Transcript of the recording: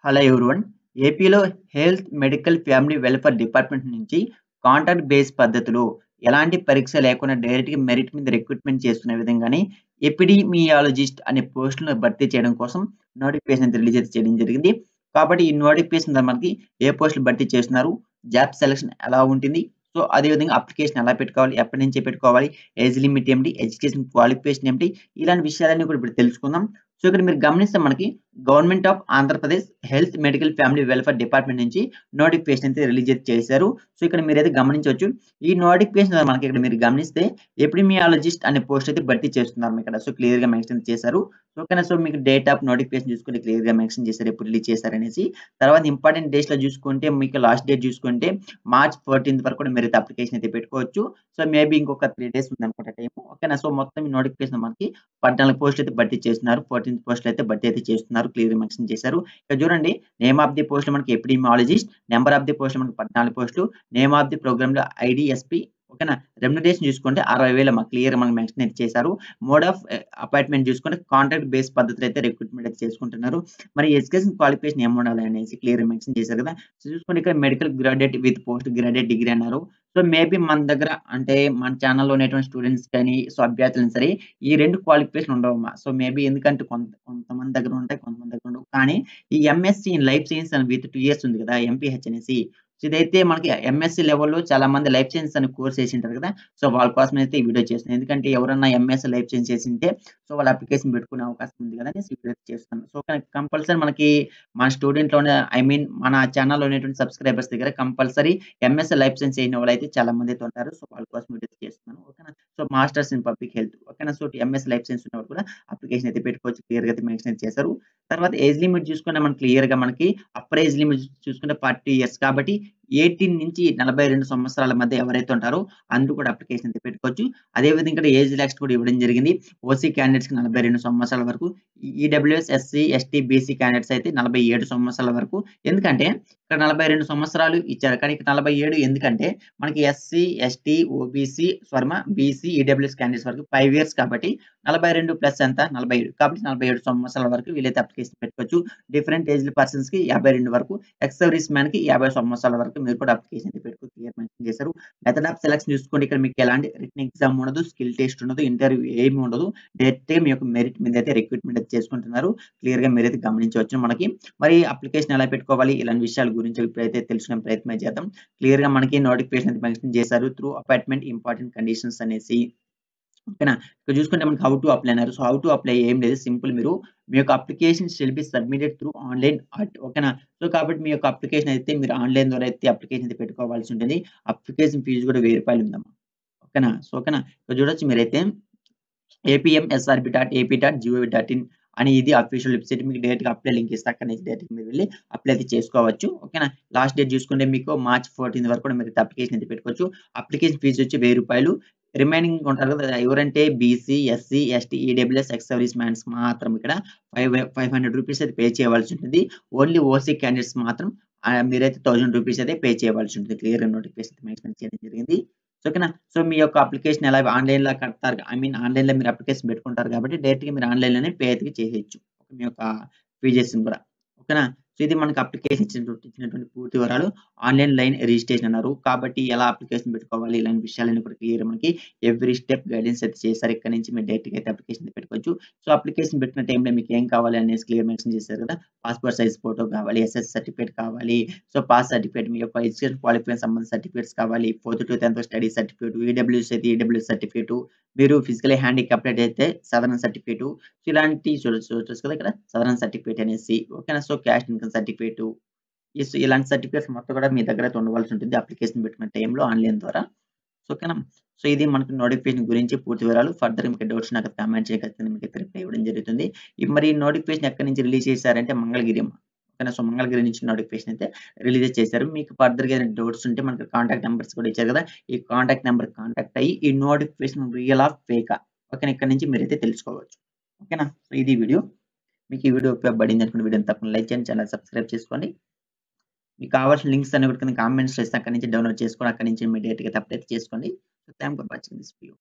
Hello everyone. ఏపీలో health, medical, family welfare department నుంచి contract base పద్ధతిలో ఎలాంటి పరీక్ష లేకుండా డైరెక్ట్‌గా మెరిట్ మీద రిక్రూట్‌మెంట్ చేసుకునే విధంగానే ఎపిడీమియాలజిస్ట్ అనే పోస్ట్‌లను భర్తీ చేయడం కోసం నోటిఫికేషన్ అయితే రిలీజ్ అయితే చేయడం జరిగింది. కాబట్టి ఈ నోటిఫికేషన్ ద్వారా మనకి ఏ పోస్టులు భర్తీ చేస్తున్నారు, జాబ్ సెలక్షన్ ఎలా ఉంటుంది, సో అదే విధంగా అప్లికేషన్ ఎలా పెట్టుకోవాలి, ఎప్పటి నుంచి పెట్టుకోవాలి, ఏజ్ లిమిట్ ఏమిటి, ఎడ్యుకేషన్ క్వాలిఫికేషన్ ఏమిటి, ఇలాంటి విషయాలన్నీ కూడా ఇప్పుడు తెలుసుకుందాం. సో ఇక్కడ మీరు గమనిస్తే మనకి government of Andhra Pradesh health, medical, family welfare department నుంచి నోటిఫికేషన్ అయితే రిలీజ్ అయితే చేశారు. సో, ఇక్కడ మీరైతే గమనించొచ్చు. ఈ నోటిఫికేషన్ ద్వారా మనకి ఇక్కడ మీరు గమనిస్తే ఎపిడెమియాలజిస్ట్ అనే పోస్ట్ అయితే భర్తీ చేస్తున్నారు ఇక్కడ. సో, క్లియర్‌గా మెన్షన్ చేశారు. ఓకేనా. సో, మీకు డేట్ ఆఫ్ నోటిఫికేషన్ చూసుకుంటే క్లియర్‌గా మెన్షన్ చేశారు. ఎప్పుడు రిలీజ్ చేశారనేసి. తర్వాత ఇంపార్టెంట్ డేట్స్‌లో చూసుకుంటే మీకు లాస్ట్ డేట్ చూసుకుంటే మార్చ్ 14 వరకు కూడా మీరైతే అప్లికేషన్ అయితే పెట్టుకోవచ్చు. సో, మేబీ ఇంకొక 3 డేస్ ఉందనుకుంటా టైము. ఓకేనా. సో, మొత్తం ఈ నోటిఫికేషన్ మనకి 14 పోస్టులు అయితే భర్తీ చేస్తున్నారు. 14 పోస్టులు అయితే భర్తీ అయితే చేస్తున్నారు. క్లియర్‌గా మెన్షన్ చేశారు. ఇక్కడ చూడండి, నేమ్ ఆఫ్ ది పోస్ట్ మనకి epidemiologist, number of the post మనకి 14 పోస్టులు, నేమ్ ఆఫ్ ది ప్రోగ్రామ్‌లో ఐడీఎస్‌పీ. ఓకేనా. రెమ్యునరేషన్ చూసుకుంటే 60,000 క్లియర్‌గా మనకు మెన్షన్ అయితే చేశారు. మోడ్ ఆఫ్ అపాయింట్‌మెంట్ చూసుకుంటే కాంట్రాక్ట్ బేస్ పద్ధతిలో అయితే రిక్రూట్‌మెంట్ అయితే చేసుకుంటున్నారు. మరి ఎడ్యుకేషన్ క్వాలిఫికేషన్ ఏముండాలి అనేసి క్లియర్‌గా మెన్షన్ చేశారు కదా! సో, చూసుకోండి, ఇక్కడ medical graduate with post graduate degree అన్నారు. సో, మేబీ మన దగ్గర అంటే మన ఛానెల్‌లో ఉన్నటువంటి స్టూడెంట్స్ కానీ, సో, అభ్యర్థులైనా సరే ఈ 2 క్వాలిఫికేషన్ ఉండవమ్మా. సో, మేబీ ఎందుకంటే కొంతమంది దగ్గర ఉంటాయి, కొంతమంది దగ్గర ఉండవు. కానీ ఈ MSc in life science and with 2 years ఉంది కదా! ఎంపీహెచ్ అనేసి. సో, ఇదైతే మనకి ఎంఎస్‌సి లెవెల్‌లో చాలా మంది లైఫ్ సైన్స్ అనే కోర్స్ చేసింటారు కదా! సో, వాళ్ళ కోసమైతే ఈ వీడియో చేస్తున్నాను. ఎందుకంటే ఎవరన్నా ఎంఎస్‌సి లైఫ్ సైన్స్ చేసుంటే సో, వాళ్ళు అప్లికేషన్ పెట్టుకునే అవకాశం ఉంది కదా అనేసి వీడియో చేస్తున్నాను. సో, కంపల్సరీ మనకి మన స్టూడెంట్‌లోనే ఐ మీన్ మన ఛానెల్‌లో ఉన్నటువంటి సబ్‌స్క్రైబర్స్ దగ్గర కంపల్సరీ ఎంఎస్‌సి లైఫ్ సైన్స్ చేయని వాళ్ళైతే చాలా మంది అయితే ఉంటారు. సో, వాళ్ళ కోసం వీడియో చేస్తున్నాను. ఓకేనా. So, masters in public health. ఓకేనా. సో, ఎంఎస్‌సి లైఫ్ సైన్స్ ఉన్నవాళ్ళు కూడా అప్లికేషన్ అయితే పెట్టుకోవచ్చు. క్లియర్‌గా అయితే మెన్షన్ అయితే చేశారు. తర్వాత ఏజ్ లిమిట్ చూసుకుంటే మనకి క్లియర్‌గా మనకి అప్పర్ ఏజ్ లిమిట్ చూసుకుంటే 40 ఇయర్స్ కాబట్టి 18 నుంచి 42 సంవత్సరాల మధ్య ఎవరైతే ఉంటారో అందరూ కూడా అప్లికేషన్ అయితే పెట్టుకోవచ్చు. అదే విధంగా ఇక్కడ ఏజ్ రిలాక్స్ కూడా ఇవ్వడం జరిగింది. ఓసీ క్యాండిడేట్స్‌కి 42 సంవత్సరాల వరకు, EWS, SC, ST, BC candidates అయితే 47 సంవత్సరాల వరకు. ఎందుకంటే ఇక్కడ 42 సంవత్సరాలు ఇచ్చారు. కానీ ఇక్కడ 47 ఎందుకంటే మనకి SC, ST, OBC BC, EWS candidates వరకు 5 ఇయర్స్ కాబట్టి 42 ప్లస్ ఎంత 47 కాబట్టి 47 సంవత్సరాల వరకు వీళ్ళైతే అప్లికేషన్ పెట్టుకోవచ్చు. డిఫరెంట్ ఏజ్డ్ పర్సన్స్‌కి 52 వరకు, ఎక్స్ సర్వీస్ మ్యాన్‌కి 50 సంవత్సరాల వరకు మీరు కూడా అప్లికేషన్ అయితే పెట్టుకోవచ్చు. క్లియర్ మెన్షన్ చేశారు. మెథడ్ ఆఫ్ సెలక్షన్ చూసుకోండి, ఇక్కడ మీకు ఎలాంటి రిటన్ ఎగ్జామ్ ఉండదు, స్కిల్ టెస్ట్ ఉండదు, ఇంటర్వ్యూ ఏమి ఉండదు. డైరెక్ట్‌గా మీ యొక్క మెరిట్ మీద అయితే రిక్రూట్‌మెంట్ అయితే చేసుకుంటున్నారు. క్లియర్‌గా మీరైతే గమనించవచ్చు మనకి. మరి అప్లికేషన్ ఎలా పెట్టుకోవాలి ఇలాంటి విషయాల గురించి ఇప్పుడైతే తెలుసుకునే ప్రయత్నం చేద్దాం. క్లియర్‌గా మనకి నోటిఫికేషన్ అయితే మెన్షన్ చేశారు. త్రూ అపాయింట్మెంట్ ఇంపార్టెంట్ కండిషన్స్ అనేసి. ఓకేనా. ఇక్కడ చూసుకుంటే మనకి హౌ టు అప్లై అన్నారు. సో, హౌ టు అప్లై ఏం లేదు. సింపుల్ మీరు మీ యొక్క application shall be submitted through online ఓకేనా. సో, కాబట్టి మీ యొక్క అప్లికేషన్ అయితే మీరు ఆన్‌లైన్ ద్వారా అయితే అప్లికేషన్ అయితే పెట్టుకోవాల్సి ఉంటుంది. అప్లికేషన్ ఫీజ్ కూడా రూ. 1000 ఉందమ్మా. ఓకేనా. సో, ఓకేనా. ఇక్కడ చూడొచ్చు మీరైతే apmsrb.ap.gov.in అని ఇది అఫీషియల్ వెబ్‌సైట్. మీకు డైరెక్ట్‌గా అప్లై లింక్ ఇస్తా. అక్కడి నుంచి డైరెక్ట్‌గా మీరు వెళ్లి అప్లై అయితే చేసుకోవచ్చు. ఓకేనా. లాస్ట్ డేట్ చూసుకుంటే మీకు మార్చ్ 14 వరకు కూడా మీరైతే అప్లికేషన్ అయితే పెట్టుకోవచ్చు. అప్లికేషన్ ఫీజ్ వచ్చి రూ. 1000. రిమైనింగ్ ఉంటారు కదా! ఎవరంటే BC, SC, ST, EWS, ex service man's మాత్రం ఇక్కడ రూ. 500 అయితే పే చేయవలసి ఉంటుంది. ఓన్లీ ఓసీ క్యాండిడేట్స్ మాత్రం మీరైతే రూ. 1000 అయితే పే చేయవలసి ఉంటుంది. క్లియర్‌గా నోటిఫికేషన్ మెన్షన్ చేయడం జరిగింది. సో, ఓకేనా. సో, మీ యొక్క అప్లికేషన్ ఎలా ఆన్‌లైన్‌లో కడతారు. ఐ మీన్ ఆన్‌లైన్‌లో మీరు అప్లికేషన్ పెట్టుకుంటారు కాబట్టి డైరెక్ట్‌గా మీరు ఆన్‌లైన్‌లోనే పే అయితే చేసేయొచ్చు. మీ యొక్క ఫీజెస్‌ని కూడా. ఓకేనా. సో, ఇది మనకి అప్లికేషన్ ఇచ్చినటువంటి పూర్తి వివరాలు. ఆన్‌లైన్ లైన్ రిజిస్ట్రేషన్ అన్నారు. కాబట్టి ఎలా అప్లికేషన్ పెట్టుకోవాలి ఇలాంటి విషయాలన్నీ కూడా క్లియర్‌గా మనకి ఎవ్రీ స్టెప్ గైడెన్స్ అయితే చేశారు. ఇక్కడ నుంచి మీరు డైరెక్ట్‌గా అయితే అప్లికేషన్ పెట్టుకోవచ్చు. సో, అప్లికేషన్ పెట్టిన టైంలో మీకు ఏం కావాలి అనేసి క్లియర్ మెన్షన్ చేశారు కదా! పాస్‌పోర్ట్ సైజ్ ఫోటో కావాలి, ఎస్ఎస్‌సి సర్టిఫికేట్ కావాలి. సో, పాస్ సర్టిఫికేట్, మీ యొక్క ఎడ్యుకేషన్ క్వాలిఫికేషన్ సంబంధించిన సర్టిఫికేట్స్ కావాలి. 4-10th స్టడీ సర్టిఫికేట్, ఈడబ్ల్యూఎస్ అయితే ఈడబ్ల్యూఎస్ సర్టిఫికేట్, మీరు ఫిజికల్లీ హ్యాండిక్యాప్టెడ్ అయితే సదరన్ సర్టిఫికేట్. సో, ఇలాంటివి చూడొచ్చు కదా ఇక్కడ సదరన్ సర్టిఫికేట్ అనేసి. ఓకేనా. So, caste income certificate. ఇలాంటి సర్టిఫికేట్స్ మొత్తం కూడా మీ దగ్గర అయితే ఉండవలసి ఉంటుంది. అప్లికేషన్ పెట్టుకునే టైంలో ఆన్‌లైన్ ద్వారా. సో, ఓకేనా. సో, ఇది మనకి నోటిఫికేషన్ గురించి పూర్తి వివరాలు. ఫర్దర్ మీకు డౌట్స్ నాకు కామెంట్ చేయండి. ఖచ్చితంగా మీకైతే రిప్లై ఇవ్వడం జరుగుతుంది. మరి ఈ నోటిఫికేషన్ ఎక్కడి నుంచి రిలీజ్ చేశారంటే మంగళగిరి అమ్మ. ఓకేనా. సో, మంగళగిరి నుంచి నోటిఫికేషన్ అయితే రిలీజ్ చేశారు. మీకు ఫర్దర్‌గా ఏదైనా డౌట్స్ ఉంటే మనకి కాంటాక్ట్ నంబర్స్ కూడా ఇచ్చారు కదా! ఈ కాంటాక్ట్ నంబర్‌కి కాంటాక్ట్ అయ్యి ఈ నోటిఫికేషన్ రియలా? ఫేకా? ఓకేనా. ఇక్కడ నుంచి మీరైతే తెలుసుకోవచ్చు. ఓకేనా. సో, ఇది వీడియో. మీకు ఈ వీడియో ఉపయోగపడింది అనుకున్న వీడియోని తప్పకుండా లైక్ చేయండి. ఛానెల్ సబ్స్క్రైబ్ చేసుకోండి. మీకు కావాల్సిన లింక్స్ అన్ని కూడా కింద కామెంట్స్‌లో ఇస్తా. అక్కడి నుంచి డౌన్‌లోడ్ చేసుకొని అక్కడి నుంచి ఇమ్మీడియేట్‌గా అప్లై చేసుకోండి. Thank for watching this video.